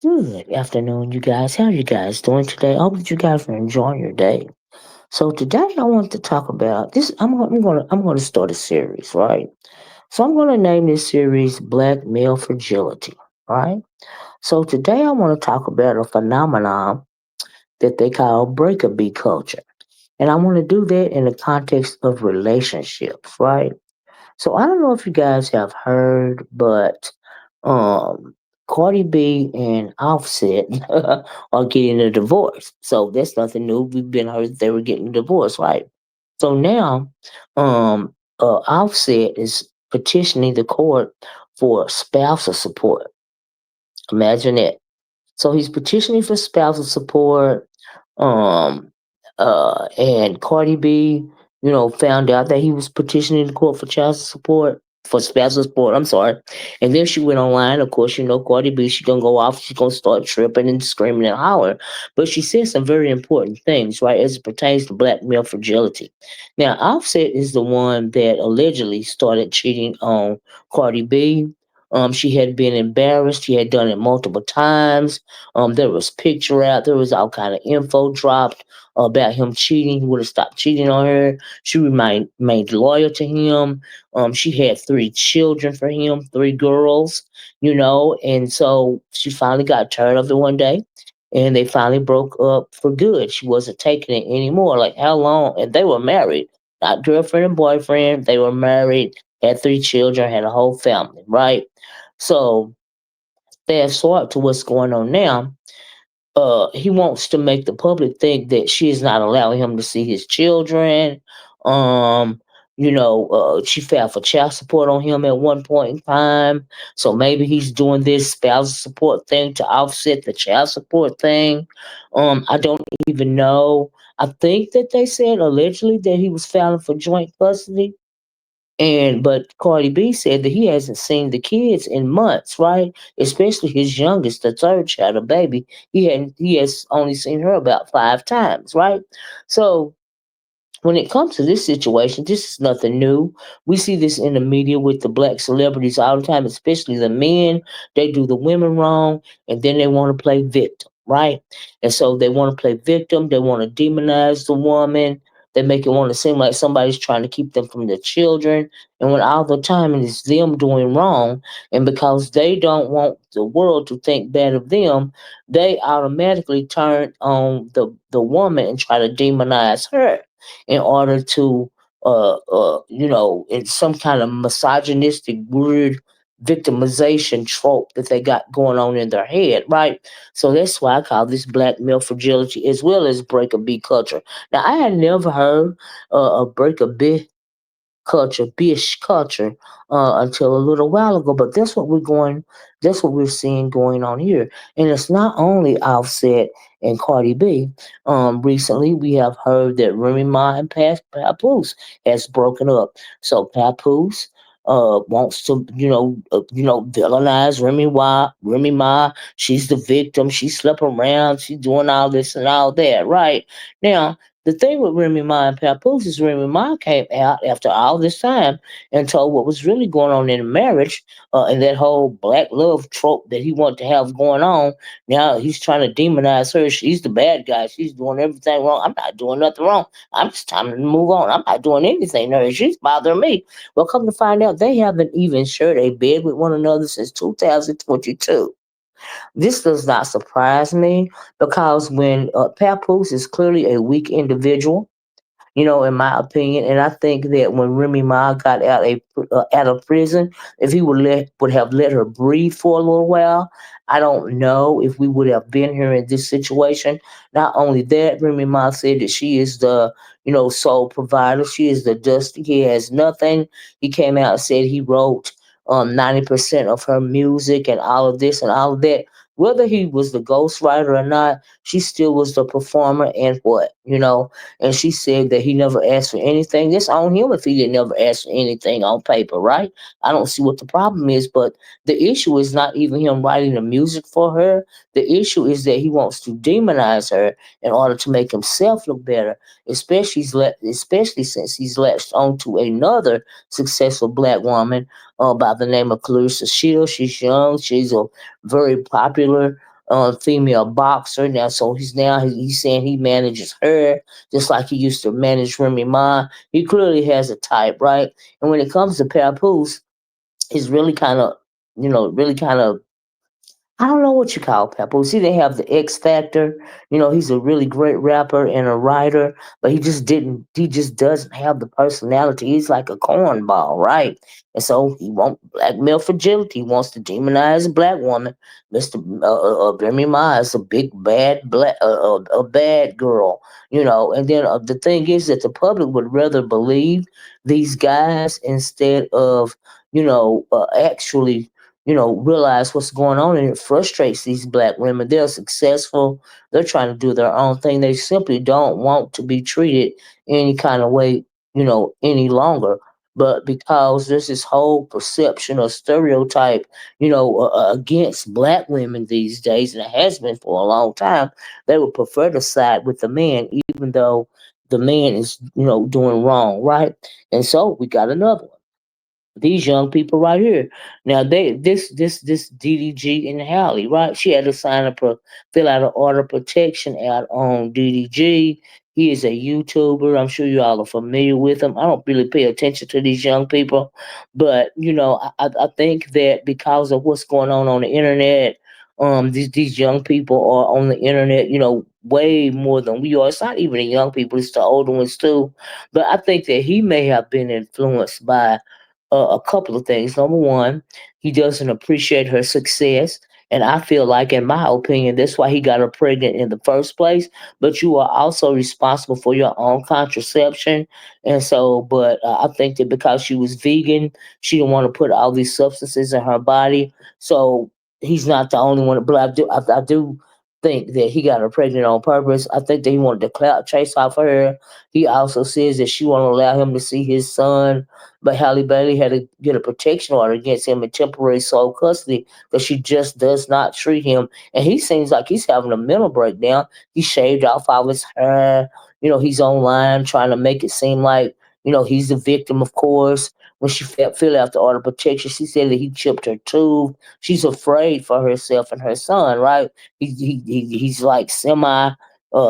Good afternoon, you guys. How are you guys doing today? I hope that you guys are enjoying your day. So today I want to talk about this. I'm gonna start a series, right? So I'm gonna name this series Black Male Fragility, right? So today I want to talk about a phenomenon that they call breakaway culture, and I want to do that in the context of relationships, right? So I don't know if you guys have heard, but um, Cardi B and Offset are getting a divorce. So that's nothing new. We've been heard that they were getting a divorce, right? So now, Offset is petitioning the court for spousal support. Imagine that. So he's petitioning for spousal support. Um, and Cardi B, found out that he was petitioning the court for child support, for spousal support. I'm sorry. And then she went online. Of course, Cardi B, she gonna go off. She's gonna start tripping and screaming and hollering. But she said some very important things, right, as it pertains to black male fragility. Now, Offset is the one that allegedly started cheating on Cardi B. She had been embarrassed. He had done it multiple times. There was picture out. There was all kind of info dropped about him cheating. He would have stopped cheating on her. She remained loyal to him. She had three children for him, three girls, and so she finally got tired of it one day. And they finally broke up for good. She wasn't taking it anymore. Like, how long? And they were married, not girlfriend and boyfriend. They were married, had three children, had a whole family, right? So fast forward to what's going on now. He wants to make the public think that she is not allowing him to see his children. Um, she filed for child support on him at one point in time. So maybe he's doing this spousal support thing to offset the child support thing. I don't even know. I think that they said allegedly that he was filing for joint custody. But Cardi B said that he hasn't seen the kids in months, right? Especially his youngest, the third child, a baby. He has only seen her about 5 times, right? So when it comes to this situation, this is nothing new. We see this in the media with the black celebrities all the time, especially the men. They do the women wrong, and then they want to play victim, right? And so they want to play victim. They want to demonize the woman. They make it want to seem like somebody's trying to keep them from their children. And when all the time it is them doing wrong, and because they don't want the world to think bad of them, they automatically turn on the woman and try to demonize her in order to it's some kind of misogynistic weird victimization trope that they got going on in their head, right? So that's why I call this black male fragility as well as breakaway culture. Now I had never heard of breakaway culture, bish culture, until a little while ago. But that's what we're seeing going on here. And it's not only Offset and Cardi B. Recently we have heard that Remy Ma and Papoose has broken up. So Papoose wants to, villainize Remy Ma. She's the victim. She slept around. She's doing all this and all that, right? Now, the thing with Remy Ma and Papoose is Remy Ma came out after all this time and told what was really going on in the marriage, and that whole black love trope that he wanted to have going on. Now he's trying to demonize her. She's the bad guy. She's doing everything wrong. I'm not doing nothing wrong. I'm just time to move on. I'm not doing anything to her. She's bothering me. Well, come to find out, they haven't even shared a bed with one another since 2022. This does not surprise me because when Papoose is clearly a weak individual, in my opinion. And I think that when Remy Ma got out of prison, if he would have let her breathe for a little while, I don't know if we would have been here in this situation. Not only that, Remy Ma said that she is the sole provider. She is the dusty. He has nothing. He came out and said he wrote 90% of her music and all of this and all of that. Whether he was the ghostwriter or not, she still was the performer and what. And she said that he never asked for anything. That's on him if he didn't ever ask for anything on paper, right? I don't see what the problem is, but the issue is not even him writing the music for her. The issue is that he wants to demonize her in order to make himself look better, especially since he's latched onto another successful black woman by the name of Clarissa Shields. She's young. She's a very popular. female boxer now. So he's saying he manages her just like he used to manage Remy Ma. He clearly has a type, right? And when it comes to Papoose, he's really kind of, really kind of, I don't know what you call Papoose. He didn't have the X factor. He's a really great rapper and a writer, but he just didn't. He just doesn't have the personality. He's like a cornball, right? And so he wants black male fragility. He wants to demonize a black woman. Mister Remy Ma is a big bad black a bad girl, And then the thing is that the public would rather believe these guys instead of actually realize what's going on, and it frustrates these black women. They're successful. They're trying to do their own thing. They simply don't want to be treated any kind of way, any longer. But because there's this whole perception or stereotype, against black women these days, and it has been for a long time, they would prefer to side with the man, even though the man is, doing wrong, right? And so we got another one, these young people right here. Now this DDG and Harley, right? She had to fill out an order of protection out on DDG. He is a YouTuber. I'm sure you all are familiar with him. I don't really pay attention to these young people, but I think that because of what's going on the internet, these young people are on the internet, way more than we are. It's not even the young people; it's the older ones too. But I think that he may have been influenced by a couple of things. Number one, he doesn't appreciate her success. And I feel like, in my opinion, that's why he got her pregnant in the first place. But you are also responsible for your own contraception. And so, but I think that because she was vegan, she didn't want to put all these substances in her body. So he's not the only one. But I do think that he got her pregnant on purpose. I think that he wanted to clout chase off her. He also says that she won't allow him to see his son, but Halle Bailey had to get a protection order against him in temporary sole custody because she just does not treat him. And he seems like he's having a mental breakdown. He shaved off all his hair. He's online trying to make it seem like, he's the victim, of course. When she filled out the order of protection, she said that he chipped her tooth. She's afraid for herself and her son, right? He's like semi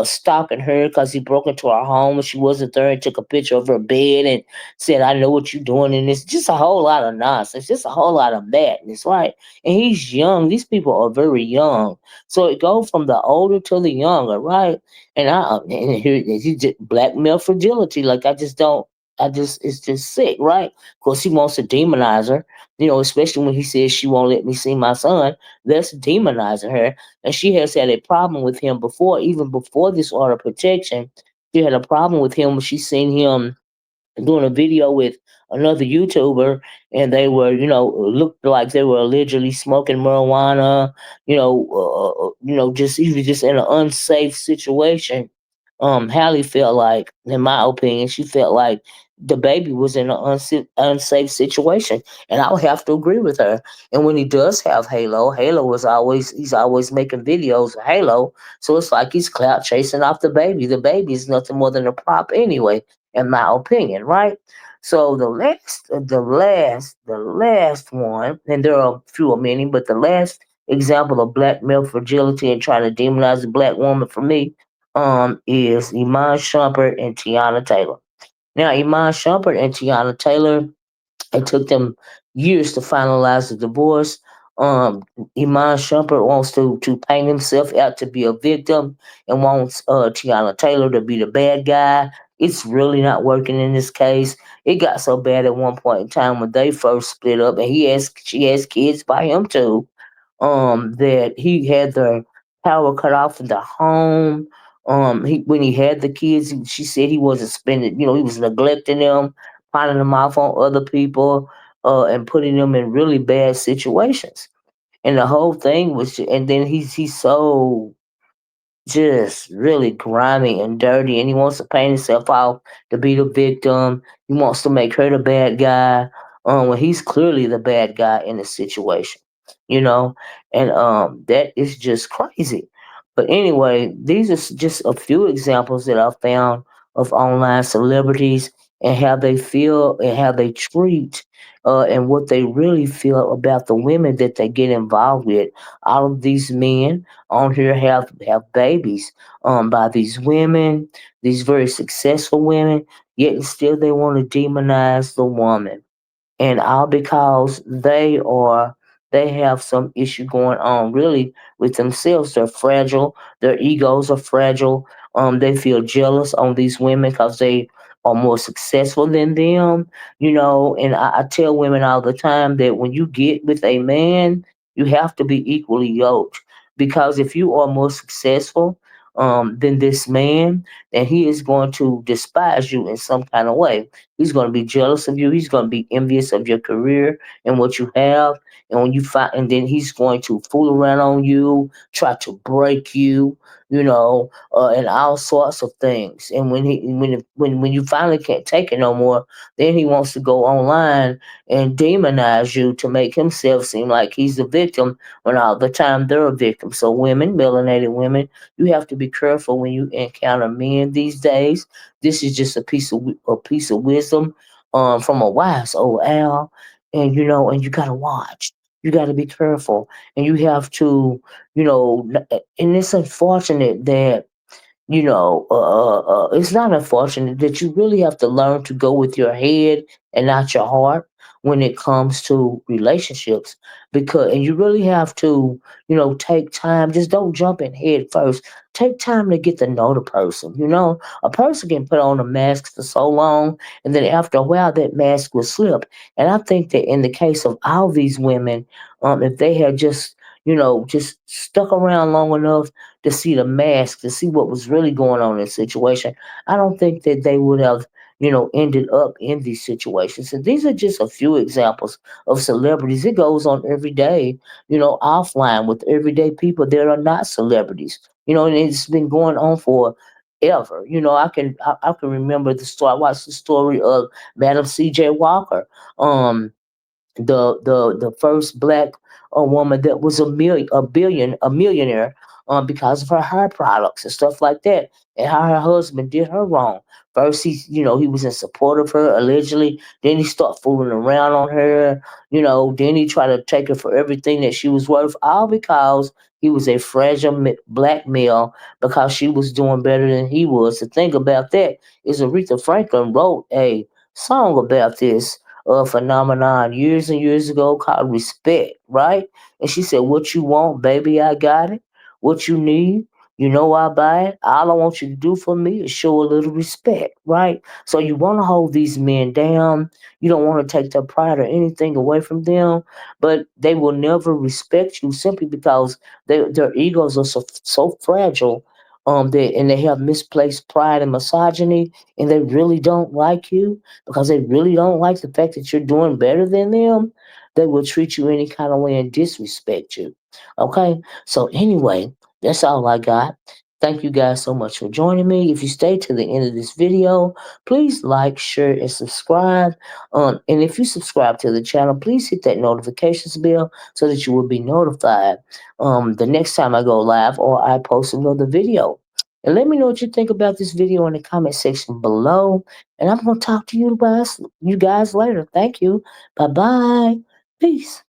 stalking her because he broke into her home and she wasn't there, and took a picture of her bed and said, I know what you're doing. And it's just a whole lot of nonsense, just a whole lot of madness, right? And he's young. These people are very young. So it goes from the older to the younger, right? And here he just black male fragility. Like, it's just sick, right? Of course, he wants to demonize her, especially when he says she won't let me see my son. That's demonizing her. And she has had a problem with him before, even before this order of protection. She had a problem with him when she seen him doing a video with another YouTuber, and they were, looked like they were allegedly smoking marijuana, just even just in an unsafe situation. Hallie felt like, in my opinion, she felt like the baby was in an unsafe situation, and I would have to agree with her. And when he does have Halo he's always making videos of Halo, so it's like he's clout chasing off the baby. The baby is nothing more than a prop anyway, in my opinion, right? So the last one, and there are a few or many, but the last example of black male fragility and trying to demonize a black woman for me, is Iman Shumpert and Tiana Taylor. Now, Iman Shumpert and Tiana Taylor, it took them years to finalize the divorce. Um, Iman Shumpert wants to paint himself out to be a victim and wants Tiana Taylor to be the bad guy. It's really not working in this case. It got so bad at one point in time when they first split up, and she has kids by him too. That he had the power cut off in the home. When he had the kids, she said he wasn't spending, he was neglecting them, potting them off on other people, and putting them in really bad situations. And the whole thing was, and then he's so just really grimy and dirty, and he wants to paint himself out to be the victim. He wants to make her the bad guy, when he's clearly the bad guy in the situation, you know, and that is just crazy. But anyway, these are just a few examples that I found of online celebrities, and how they feel and how they treat and what they really feel about the women that they get involved with. All of these men on here have babies by these women, these very successful women, yet still they want to demonize the woman, and all because they have some issue going on really with themselves. They're fragile. Their egos are fragile. They feel jealous on these women because they are more successful than them. And I tell women all the time that when you get with a man, you have to be equally yoked, because if you are more successful than this man, then he is going to despise you in some kind of way. He's going to be jealous of you. He's going to be envious of your career and what you have. And when you find, and then he's going to fool around on you, try to break you, and all sorts of things. And when you finally can't take it no more, then he wants to go online and demonize you to make himself seem like he's the victim when all the time they're a victim. So women, melanated women, you have to be careful when you encounter men these days. This is just a piece of wisdom from a wise old owl, and you gotta watch. You gotta be careful, and you have to, and it's unfortunate that it's not unfortunate that you really have to learn to go with your head and not your heart when it comes to relationships. And you really have to, take time. Just don't jump in head first. Take time to get to know the person. A person can put on a mask for so long, and then after a while, that mask will slip. And I think that in the case of all these women, if they had just stuck around long enough to see the mask, to see what was really going on in the situation, I don't think that they would have, ended up in these situations. And these are just a few examples of celebrities. It goes on every day, offline with everyday people that are not celebrities. And it's been going on for ever. I can remember the story. I watched the story of Madam C.J. Walker. The first black woman that was a millionaire because of her hair products and stuff like that, and how her husband did her wrong. First, he was in support of her allegedly. Then he started fooling around on her. Then he tried to take her for everything that she was worth, all because he was a fragile black male, because she was doing better than he was. The thing about that is Aretha Franklin wrote a song about this phenomenon years and years ago called Respect, right? And she said, "What you want, baby, I got it. What you need, I buy it. All I want you to do for me is show a little respect," right? So you want to hold these men down. You don't want to take their pride or anything away from them, but they will never respect you simply because their egos are so fragile. And they have misplaced pride and misogyny, and they really don't like you because they really don't like the fact that you're doing better than them. They will treat you any kind of way and disrespect you. Okay? So, anyway, that's all I got. Thank you guys so much for joining me. If you stay to the end of this video, please like, share, and subscribe. And if you subscribe to the channel, please hit that notifications bell so that you will be notified the next time I go live or I post another video. And let me know what you think about this video in the comment section below. And I'm going to talk to you guys later. Thank you. Bye bye. Peace.